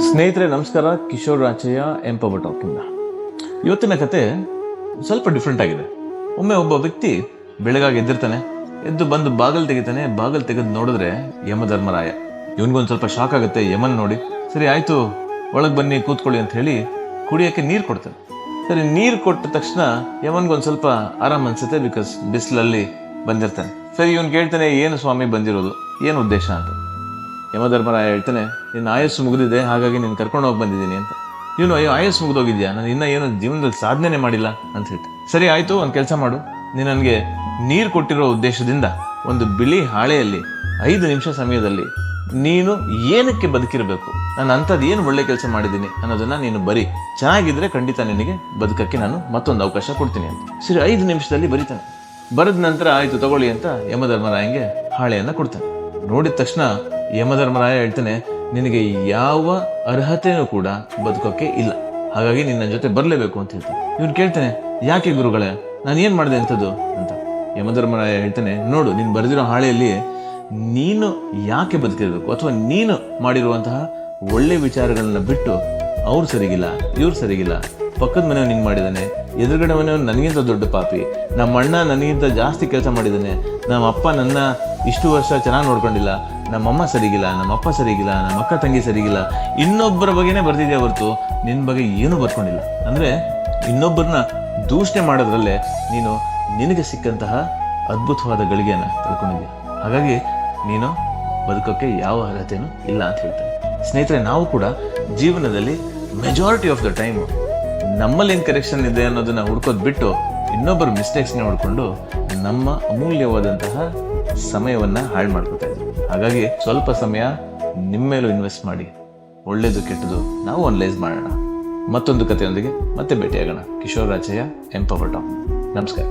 ಸ್ನೇಹಿತರೆ ನಮಸ್ಕಾರ, ಕಿಶೋರ್ ರಾಚಯ್ಯ ಎಂಪವರ್ ಟಾಕಿಂದ. ಇವತ್ತಿನ ಕತೆ ಸ್ವಲ್ಪ ಡಿಫ್ರೆಂಟ್ ಆಗಿದೆ. ಒಮ್ಮೆ ಒಬ್ಬ ವ್ಯಕ್ತಿ ಬೆಳಗಾಗಿ ಎದ್ದಿರ್ತಾನೆ, ಎದ್ದು ಬಂದು ಬಾಗಲ್ ತೆಗಿತಾನೆ. ಬಾಗಲ್ ತೆಗೆದು ನೋಡಿದ್ರೆ ಯಮಧರ್ಮರಾಯ. ಇವನಿಗೊಂದು ಸ್ವಲ್ಪ ಶಾಕ್ ಆಗುತ್ತೆ ಯಮನ್ ನೋಡಿ. ಸರಿ ಆಯ್ತು, ಒಳಗೆ ಬನ್ನಿ ಕೂತ್ಕೊಳ್ಳಿ ಅಂತ ಹೇಳಿ ಕುಡಿಯೋಕ್ಕೆ ನೀರು ಕೊಡ್ತಾನೆ. ಸರಿ ನೀರು ಕೊಟ್ಟ ತಕ್ಷಣ ಯಮನ್ಗೊಂದು ಸ್ವಲ್ಪ ಆರಾಮ್ ಅನ್ಸುತ್ತೆ, ಬಿಕಾಸ್ ಬಿಸಿಲಲ್ಲಿ ಬಂದಿರ್ತಾನೆ. ಸರಿ ಇವನು ಕೇಳ್ತಾನೆ, ಏನು ಸ್ವಾಮಿ ಬಂದಿರೋದು, ಏನು ಉದ್ದೇಶ ಅಂತ. ಯಮಧರ್ಮರಾಯ ಹೇಳ್ತಾನೆ, ನಿನ್ನ ಆಯಸ್ಸು ಮುಗಿದಿದೆ, ಹಾಗಾಗಿ ನೀನು ಕರ್ಕೊಂಡು ಹೋಗಿ ಬಂದಿದ್ದೀನಿ ಅಂತ. ಇವನು, ಅಯ್ಯೋ ಆಯಸ್ಸು ಮುಗಿದೋಗಿದ್ಯಾ, ನಾನು ಇನ್ನೂ ಏನು ಜೀವನದಲ್ಲಿ ಸಾಧನೆ ಮಾಡಿಲ್ಲ ಅಂತ ಹೇಳ್ತಾನೆ. ಸರಿ ಆಯಿತು, ಒಂದು ಕೆಲಸ ಮಾಡು, ನೀನು ನನಗೆ ನೀರು ಕೊಟ್ಟಿರೋ ಉದ್ದೇಶದಿಂದ ಒಂದು ಬಿಳಿ ಹಾಳೆಯಲ್ಲಿ 5 ನಿಮಿಷ ಸಮಯದಲ್ಲಿ ನೀನು ಏನಕ್ಕೆ ಬದುಕಿರಬೇಕು, ನಾನು ಅಂಥದ್ದು ಏನು ಒಳ್ಳೆ ಕೆಲಸ ಮಾಡಿದ್ದೀನಿ ಅನ್ನೋದನ್ನ ನೀನು ಬರೀ. ಚೆನ್ನಾಗಿದ್ರೆ ಖಂಡಿತ ನಿನಗೆ ಬದುಕಕ್ಕೆ ನಾನು ಮತ್ತೊಂದು ಅವಕಾಶ ಕೊಡ್ತೀನಿ ಅಂತ. ಸರಿ 5 ನಿಮಿಷದಲ್ಲಿ ಬರೀತಾನೆ. ಬರೆದ ನಂತರ ಆಯಿತು ತಗೊಳ್ಳಿ ಅಂತ ಯಮಧರ್ಮರಾಯಂಗೆ ಹಾಳೆಯನ್ನು ಕೊಡ್ತಾನೆ. ನೋಡಿದ ತಕ್ಷಣ ಯಮಧರ್ಮರಾಯ ಹೇಳ್ತಾನೆ, ನಿನಗೆ ಯಾವ ಅರ್ಹತೆಯೂ ಕೂಡ ಬದುಕೋಕ್ಕೆ ಇಲ್ಲ, ಹಾಗಾಗಿ ನಿನ್ನ ಜೊತೆ ಬರಲೇಬೇಕು ಅಂತ ಹೇಳ್ತಾನೆ. ಇವನು ಕೇಳ್ತಾನೆ, ಯಾಕೆ ಗುರುಗಳೇ, ನಾನು ಏನು ಮಾಡಿದೆ ಅಂಥದ್ದು ಅಂತ. ಯಮಧರ್ಮರಾಯ ಹೇಳ್ತಾನೆ, ನೋಡು, ನೀನು ಬರೆದಿರೋ ಹಾಳೆಯಲ್ಲಿ ನೀನು ಯಾಕೆ ಬದುಕಿರಬೇಕು, ಅಥವಾ ನೀನು ಮಾಡಿರುವಂತಹ ಒಳ್ಳೆ ವಿಚಾರಗಳನ್ನ ಬಿಟ್ಟು ಅವ್ರು ಸರಿಗಿಲ್ಲ, ಇವ್ರು ಸರಿಗಿಲ್ಲ, ಪಕ್ಕದ ಮನೆಯವ್ನು ಹಿಂಗೆ ಮಾಡಿದ್ದಾನೆ, ಎದುರುಗಡೆ ಮನೆಯವ್ನು ನನಗಿಂತ ದೊಡ್ಡ ಪಾಪಿ, ನಮ್ಮ ಅಣ್ಣ ನನಗಿಂತ ಜಾಸ್ತಿ ಕೆಲಸ ಮಾಡಿದ್ದಾನೆ, ನಮ್ಮ ಅಪ್ಪ ನನ್ನ ಇಷ್ಟು ವರ್ಷ ಚೆನ್ನಾಗಿ ನೋಡ್ಕೊಂಡಿಲ್ಲ, ನಮ್ಮಮ್ಮ ಸರಿಗಿಲ್ಲ, ನಮ್ಮಪ್ಪ ಸರಿಗಿಲ್ಲ, ನಮ್ಮ ಅಕ್ಕ ತಂಗಿ ಸರಿಗಿಲ್ಲ, ಇನ್ನೊಬ್ಬರ ಬಗ್ಗೆನೇ ಬರ್ತಿದ್ಯಾ ಹೊರತು ನಿನ್ನ ಬಗ್ಗೆ ಏನೂ ಬರ್ಕೊಂಡಿಲ್ಲ. ಅಂದರೆ ಇನ್ನೊಬ್ಬರನ್ನ ದೂಷಣೆ ಮಾಡೋದ್ರಲ್ಲೇ ನೀನು ನಿನಗೆ ಸಿಕ್ಕಂತಹ ಅದ್ಭುತವಾದ ಗಳಿಗೆಯನ್ನು ತಿಳ್ಕೊಂಡಿದ್ಯಾ, ಹಾಗಾಗಿ ನೀನು ಬದುಕೋಕ್ಕೆ ಯಾವ ಅರ್ಹತೆಯೂ ಇಲ್ಲ ಅಂತ ಹೇಳ್ತಾರೆ. ಸ್ನೇಹಿತರೆ, ನಾವು ಕೂಡ ಜೀವನದಲ್ಲಿ ಮೆಜಾರಿಟಿ ಆಫ್ ದ ಟೈಮು ನಮ್ಮಲ್ಲಿ ಏನು ಕರೆಕ್ಷನ್ ಇದೆ ಅನ್ನೋದನ್ನ ಹುಡ್ಕೋದು ಬಿಟ್ಟು ಇನ್ನೊಬ್ಬರ ಮಿಸ್ಟೇಕ್ಸ್ನ ಹುಡ್ಕೊಂಡು ನಮ್ಮ ಅಮೂಲ್ಯವಾದಂತಹ ಸಮಯವನ್ನು ಹಾಳು ಮಾಡ್ಕೊತಾ ಇದ್ದೀವಿ. ಹಾಗಾಗಿ ಸ್ವಲ್ಪ ಸಮಯ ನಿಮ್ಮ ಮೇಲೂ ಇನ್ವೆಸ್ಟ್ ಮಾಡಿ, ಒಳ್ಳೇದು ಕೆಟ್ಟದು ನಾವು ಅನಲೈಸ್ ಮಾಡೋಣ. ಮತ್ತೊಂದು ಕಥೆಯೊಂದಿಗೆ ಮತ್ತೆ ಭೇಟಿಯಾಗೋಣ. Kishore Rachaiah, empower talk. ನಮಸ್ಕಾರ.